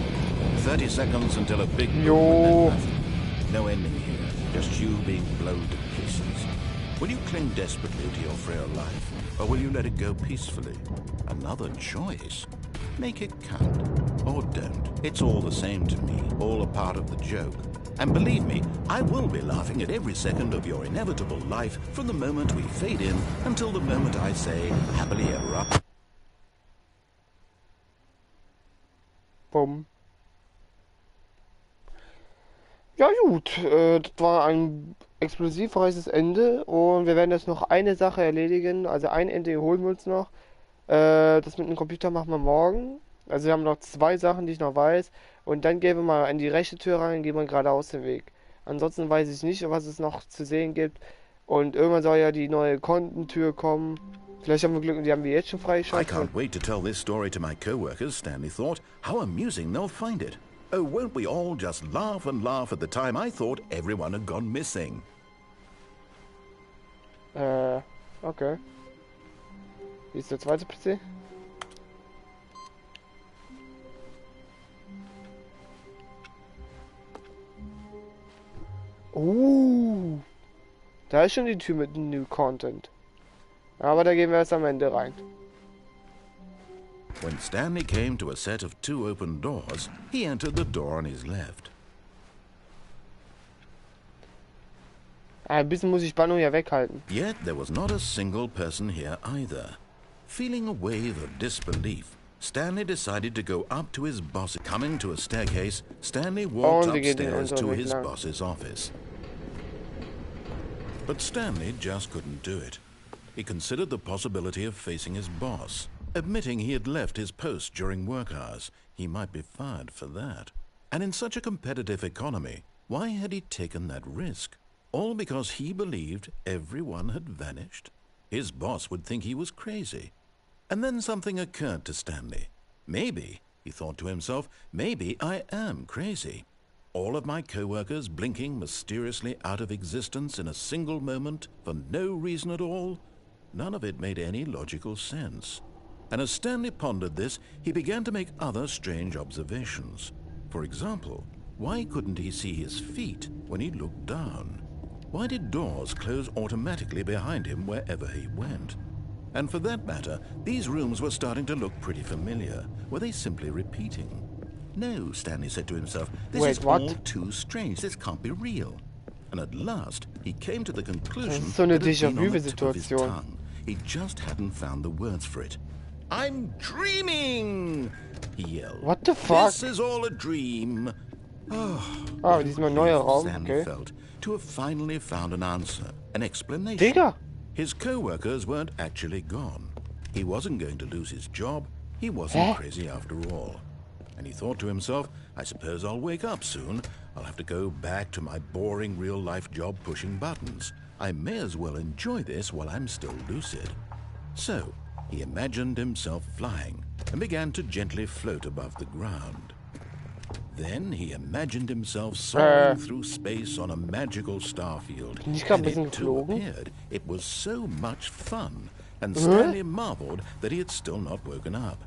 30 seconds until a big boom and then nothing. No ending here, just you being blown to pieces. Will you cling desperately to your frail life, or will you let it go peacefully? Another choice. Make it count, or don't. It's all the same to me, all a part of the joke. And believe me, I will be laughing at every second of your inevitable life from the moment we fade in until the moment I say, happily ever after. Bumm. Ja gut, das war ein explosivreiches Ende und wir werden jetzt noch eine Sache erledigen, also ein Ende holen wir uns noch. Das mit dem Computer machen wir morgen. Also wir haben noch 2 Sachen, die ich noch weiß. Und dann gehen wir mal in die rechte Tür rein, gehen wir geradeaus den Weg. Ansonsten weiß ich nicht, was es noch zu sehen gibt. Und irgendwann soll ja die neue Kontentür kommen. Vielleicht haben wir Glück und die haben wir jetzt schon I freigeschaltet. can't wait to tell this story to my co-workers, Stanley thought. How amusing they'll find it. Oh, won't we all just laugh and laugh at the time I thought everyone had gone missing. Okay. Wie ist der zweite PC? Da ist schon die Tür mit New Content. Aber da gehen wir erst am Ende rein. When Stanley came to a set of 2 open doors, he entered the door on his left. Ein bisschen muss ich Spannung ja weghalten. Yet there was not a single person here either. Feeling a wave of disbelief, Stanley decided to go up to his boss. Coming to a staircase, Stanley walked upstairs to his boss's office. But Stanley just couldn't do it. He considered the possibility of facing his boss. Admitting he had left his post during work hours, he might be fired for that. And in such a competitive economy, why had he taken that risk? All because he believed everyone had vanished? His boss would think he was crazy. And then something occurred to Stanley. Maybe, he thought to himself, maybe I am crazy. All of my co-workers blinking mysteriously out of existence in a single moment for no reason at all? None of it made any logical sense. And as Stanley pondered this, he began to make other strange observations. For example, why couldn't he see his feet when he looked down? Why did doors close automatically behind him wherever he went? And for that matter, these rooms were starting to look pretty familiar. Were they simply repeating? No, Stanley said to himself, this is all too strange. This can't be real. And at last, he came to the conclusion so eine that it had been on the tip of his Déjà-vu-Situation. tongue. He just hadn't found the words for it. I'm dreaming! He yelled. What the fuck? This is all a dream. Ah, diesmal neuer Raum, Stanley okay. felt to have finally found an answer, an explanation. Digga! His co-workers weren't actually gone. He wasn't going to lose his job. He wasn't crazy after all. And he thought to himself, I suppose I'll wake up soon. I'll have to go back to my boring real-life job pushing buttons. I may as well enjoy this while I'm still lucid. So, he imagined himself flying and began to gently float above the ground. Then he imagined himself soaring through space on a magical starfield. Bin ich grad ein And bisschen it too geflogen? appeared. It was so much fun. And Stanley marveled that he had still not woken up.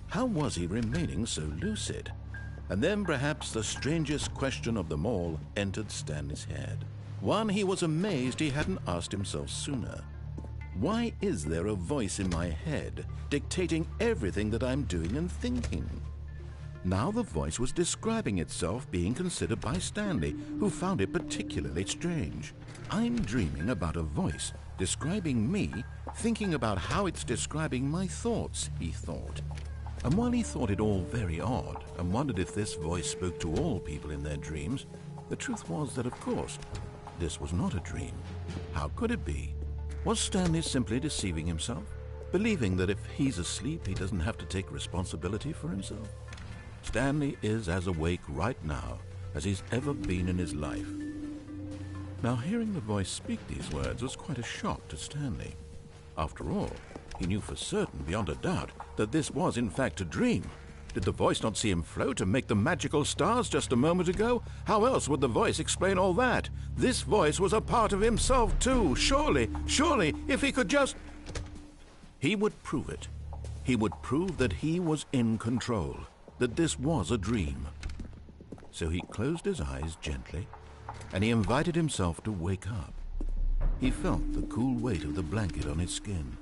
How was he remaining so lucid? And then perhaps the strangest question of them all entered Stanley's head. One he was amazed he hadn't asked himself sooner. Why is there a voice in my head dictating everything that I'm doing and thinking? Now the voice was describing itself being considered by Stanley, who found it particularly strange. I'm dreaming about a voice describing me, thinking about how it's describing my thoughts, he thought. And while he thought it all very odd and wondered if this voice spoke to all people in their dreams, the truth was that, of course, this was not a dream. How could it be? Was Stanley simply deceiving himself, believing that if he's asleep, he doesn't have to take responsibility for himself? Stanley is as awake right now as he's ever been in his life. Now, hearing the voice speak these words was quite a shock to Stanley. After all, he knew for certain, beyond a doubt, that this was in fact a dream. Did the voice not see him float and make the magical stars just a moment ago? How else would the voice explain all that? This voice was a part of himself too. Surely, if he could just... He would prove it. He would prove that he was in control, that this was a dream. So he closed his eyes gently, and he invited himself to wake up. He felt the cool weight of the blanket on his skin,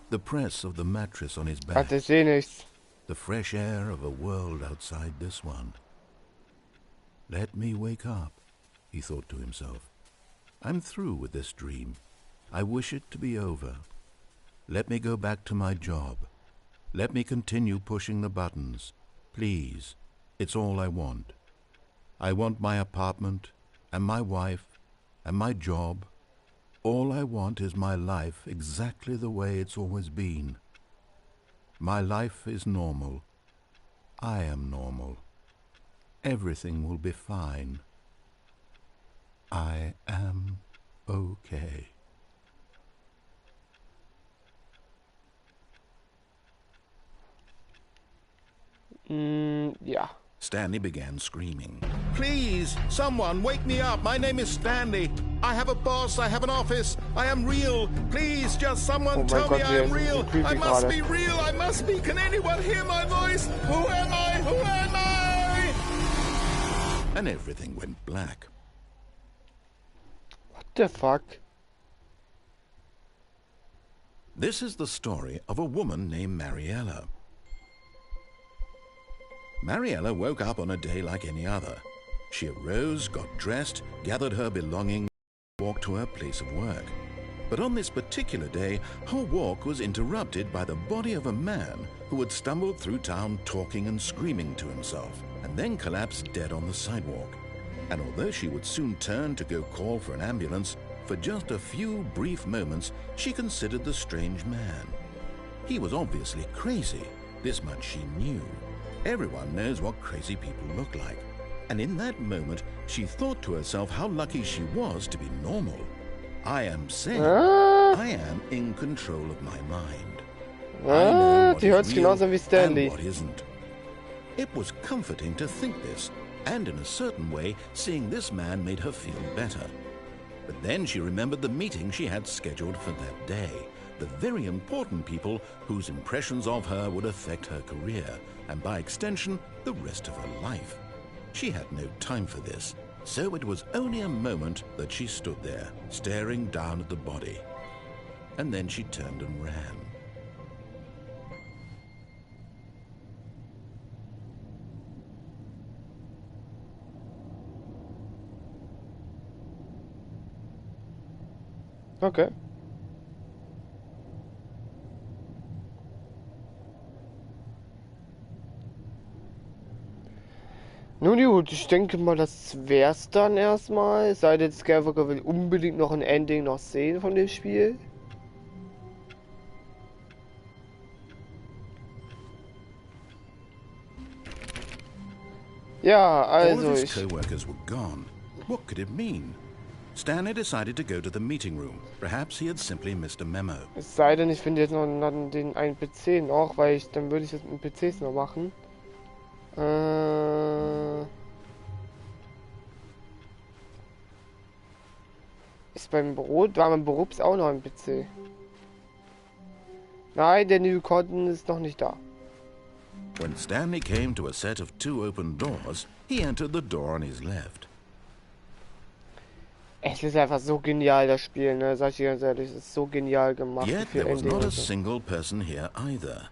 the press of the mattress on his back, the fresh air of a world outside this one. Let me wake up, he thought to himself. I'm through with this dream. I wish it to be over. Let me go back to my job. Let me continue pushing the buttons. Please, it's all I want. I want my apartment and my wife and my job. All I want is my life exactly the way it's always been. My life is normal. I am normal. Everything will be fine. I am okay. Ja. Stanley began screaming. Please, someone, wake me up. My name is Stanley. I have a boss. I have an office. I am real. Please, just someone tell me I am real. I must be real. I must be. Can anyone hear my voice? Who am I? Who am I? And everything went black. What the fuck? This is the story of a woman named Mariella. Mariella woke up on a day like any other. She arose, got dressed, gathered her belongings, and walked to her place of work. But on this particular day, her walk was interrupted by the body of a man who had stumbled through town talking and screaming to himself, and then collapsed dead on the sidewalk. And although she would soon turn to go call for an ambulance, for just a few brief moments she considered the strange man. He was obviously crazy, this much she knew. Everyone knows what crazy people look like. And in that moment, she thought to herself how lucky she was to be normal. I am sane. I am in control of my mind. I know what is real and what isn't. It was comforting to think this, and in a certain way, seeing this man made her feel better. But then she remembered the meeting she had scheduled for that day, the very important people whose impressions of her would affect her career, and by extension, the rest of her life. She had no time for this, so it was only a moment that she stood there, staring down at the body. And then she turned and ran. Okay. Nun gut, ich denke mal, das wär's dann erstmal. Es sei denn, Skywalker will unbedingt noch ein Ending noch sehen von dem Spiel. Ja, also All of his co-workers were gone. What could it mean? Stanley decided to go to the meeting room. Perhaps he had simply missed a memo. Es sei denn, ich finde jetzt noch den einen PC noch, weil dann würde ich das mit PCs noch machen. Ist beim Büro, war beim Büro auch noch ein PC. Nein, der New Content ist noch nicht da. When Stanley came to a set of 2 open doors, he entered the door on his left. Es ist einfach so genial, das Spiel, ne? Sag ich dir ganz ehrlich, es ist so genial gemacht. Yet Viel there was Ending not a und so. single person here either.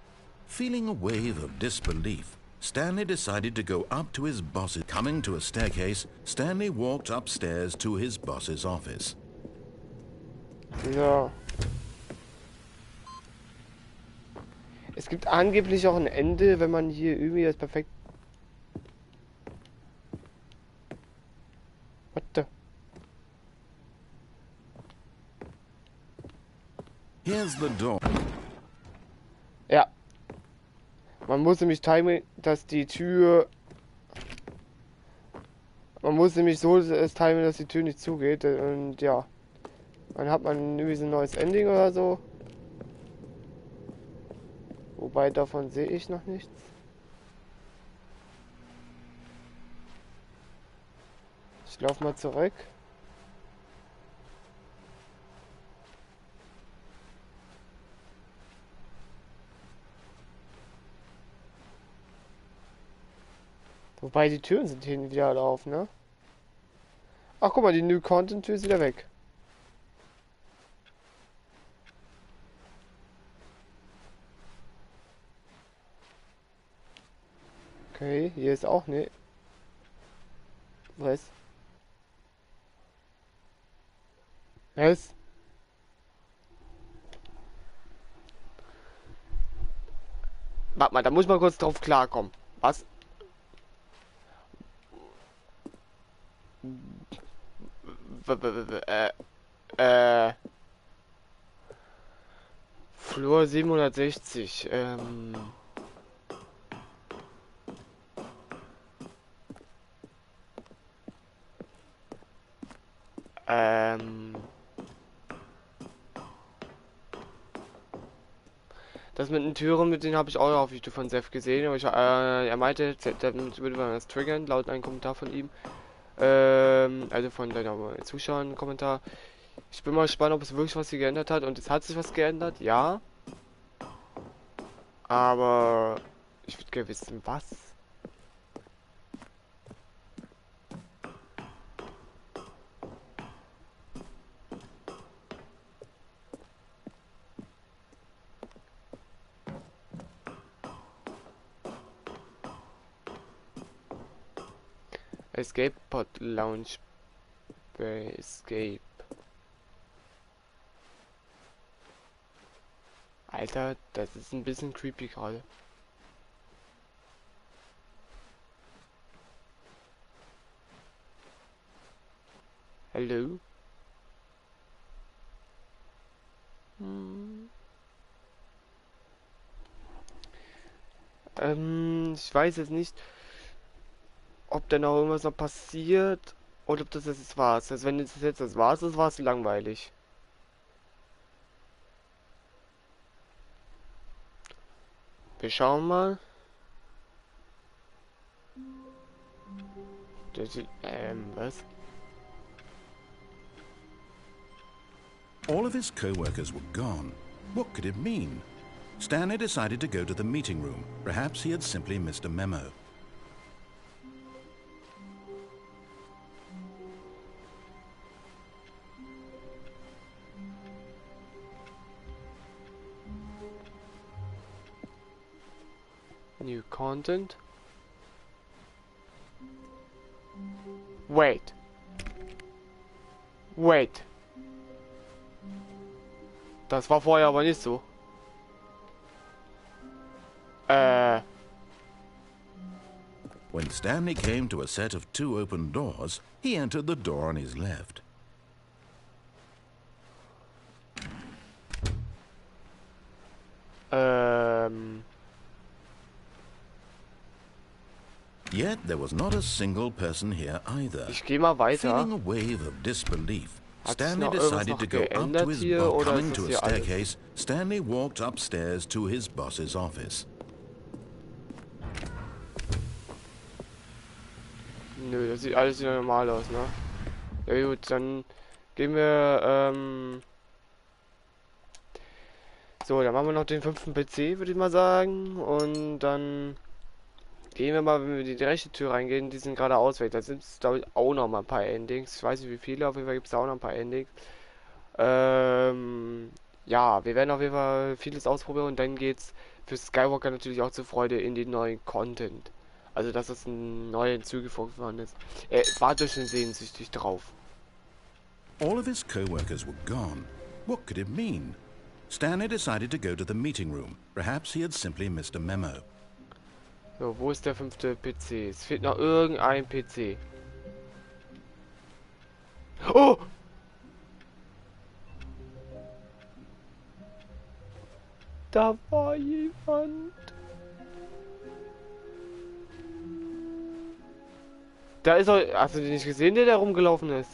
Feeling a wave of disbelief, Stanley decided to go up to his boss's. Coming to a staircase, Stanley walked upstairs to his boss's office. So. Es gibt angeblich auch ein Ende, wenn man hier irgendwie das perfekt... What the... Here's the door. Ja. Man muss nämlich timen, dass die Tür... Man muss nämlich so es timen, dass die Tür nicht zugeht. Und ja. Dann hat man irgendwie so ein neues Ending oder so. Wobei davon sehe ich noch nichts. Ich laufe mal zurück. Wobei die Türen sind hinten wieder alle auf, ne? Ach guck mal, die New Content Tür ist wieder weg. Okay, hier ist auch ne. Was? Was? Warte mal, da muss ich mal kurz drauf klarkommen. Was? Flur 760, das mit den Türen, mit denen habe ich auch auf YouTube von Seth gesehen, aber er meinte, damit würde man das triggern, laut einem Kommentar von ihm. Also von deiner Zuschauern Kommentar. Ich bin mal gespannt, ob es wirklich was hier geändert hat. Und es hat sich was geändert, ja. Aber ich würde gerne wissen, was. Escape Pod Lounge Escape. Alter, das ist ein bisschen creepy gerade. Hallo? Ich weiß jetzt nicht, ob da noch irgendwas noch passiert oder ob das jetzt war's. Also wenn es jetzt das war's ist, war es langweilig. Wir schauen mal. Was? All of his co-workers were gone. What could it mean? Stanley decided to go to the meeting room. Perhaps he had simply missed a memo. New content. Wait. Wait. Das war vorher aber nicht so. When Stanley came to a set of 2 open doors, he entered the door on his left. Yet there was not a single person here either. Ich gehe mal weiter. Feeling a wave of disbelief, Hat sich Stanley noch irgendwas decided noch to go up to geändert his hier, boss. oder Coming ist to das a hier alles? staircase, Stanley walked upstairs to his boss's office. Nö, das sieht alles wieder normal aus, ne? Ja gut, dann gehen wir, So, dann machen wir noch den 5. PC, würde ich mal sagen. Und dann gehen wir mal, wenn wir die rechte Tür reingehen, die sind gerade ausweg. Da sind es, glaube ich, auch noch mal ein paar Endings. Ich weiß nicht wie viele, auf jeden Fall gibt es da auch noch ein paar Endings. Ja, wir werden auf jeden Fall vieles ausprobieren und dann geht's für Skywalker natürlich auch zur Freude in den neuen Content. Also, dass es ein neuer hinzugefügt worden ist. Er wartet schon sehnsüchtig drauf. All of his co-workers were gone. What could it mean? Stanley decided to go to the meeting room. Perhaps he had simply missed a memo. So, wo ist der 5. PC? Es fehlt noch irgendein PC. Oh! Da war jemand. Da ist er. Hast du den nicht gesehen, der da rumgelaufen ist?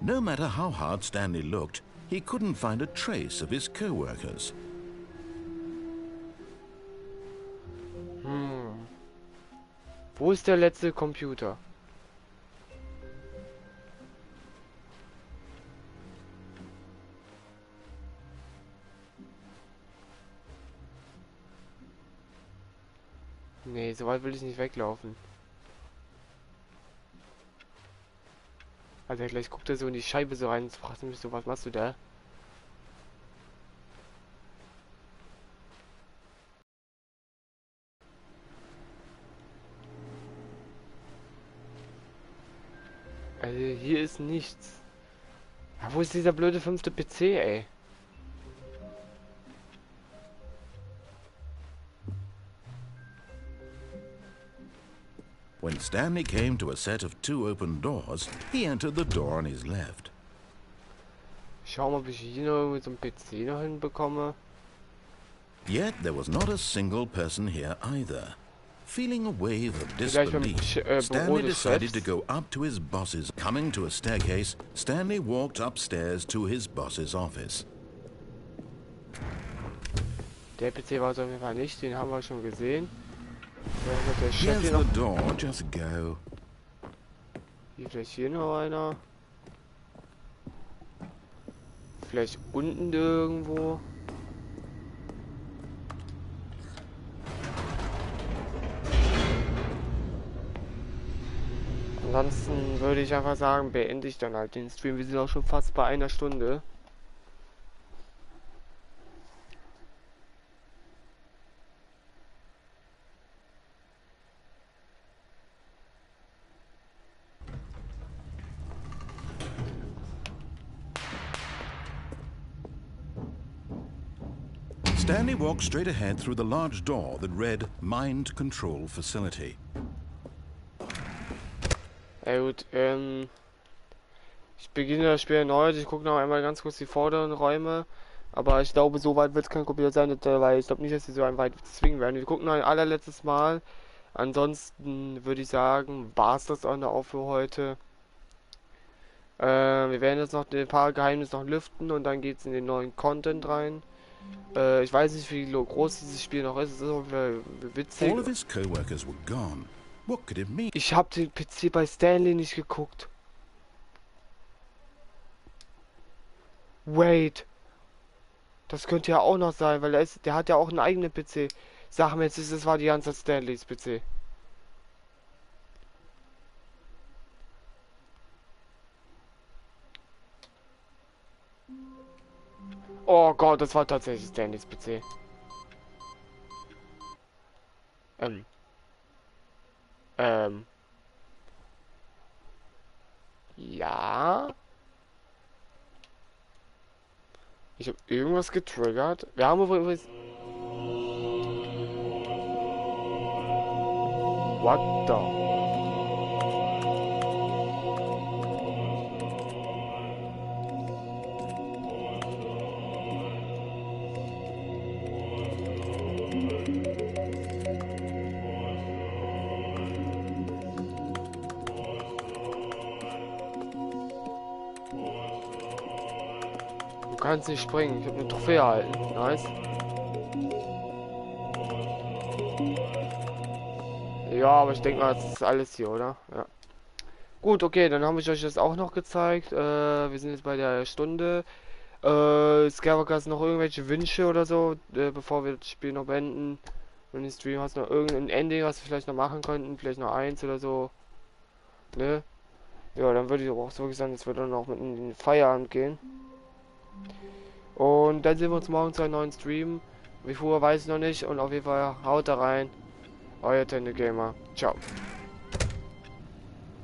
No matter how hard Stanley looked, he couldn't find a trace of his co-workers. Wo ist der letzte Computer? Nee, so weit will ich nicht weglaufen. Also gleich guckt er so in die Scheibe so rein und fragt mich so, was machst du da? Also hier ist nichts. Ja, wo ist dieser blöde 5. PC, ey? When Stanley came to a set of 2 open doors, he entered the door on his left. Schau mal, ob ich hier noch irgendwie so einen PC noch hinbekomme. Yet there was not a single person here either. Feeling a wave of Vielleicht beim disbelief, Stanley Büro des decided Chefs. to go up to his boss's. Coming to a staircase, Stanley walked upstairs to his boss's office. Der PC war es auf jeden Fall nicht, den haben wir schon gesehen. Der Chef Here's hier the noch. door, just go. Hier vielleicht hier noch einer. Vielleicht unten irgendwo. Ansonsten würde ich einfach sagen, beende ich dann halt den Stream. Wir sind auch schon fast bei einer Stunde. Stanley walked straight ahead through the large door that read Mind Control Facility. Ja gut, ich beginne das Spiel erneut. Ich gucke noch einmal ganz kurz die vorderen Räume. Aber ich glaube, so weit wird es kein Computer sein, weil ich glaube nicht, dass sie so ein weit zwingen werden. Wir gucken noch ein allerletztes Mal. Ansonsten würde ich sagen, war es das auch noch für heute. Wir werden jetzt noch ein paar Geheimnisse noch lüften und dann geht es in den neuen Content rein. Ich weiß nicht, wie groß dieses Spiel noch ist. Es ist auf jeden Fall witzig. All of his co-workers were gone. What could it mean? Ich habe den PC bei Stanley nicht geguckt. Wait. Das könnte ja auch noch sein, weil der hat ja auch einen eigenen PC. Sag mir jetzt, das war die ganze Zeit Stanleys PC. Oh Gott, das war tatsächlich Stanleys PC. Ja. Ich habe irgendwas getriggert. Wir haben übrigens. What the? Du kannst nicht springen. Ich habe eine Trophäe erhalten. Nice. Ja, aber ich denke mal, das ist alles hier, oder? Ja. Gut, okay, dann habe ich euch das auch noch gezeigt. Wir sind jetzt bei der Stunde. Skywalker, hast du noch irgendwelche Wünsche oder so, bevor wir das Spiel noch beenden? Und den Stream, hast du noch irgendein Ending, was wir vielleicht noch machen könnten? Vielleicht noch eins oder so? Ne? Ja, dann würde ich auch so sagen, dass wir dann noch mit in den Feierabend gehen. Und dann sehen wir uns morgen zu einem neuen Stream. Wie früher weiß ich noch nicht. Und auf jeden Fall haut da rein. Euer Tende Gamer. Ciao.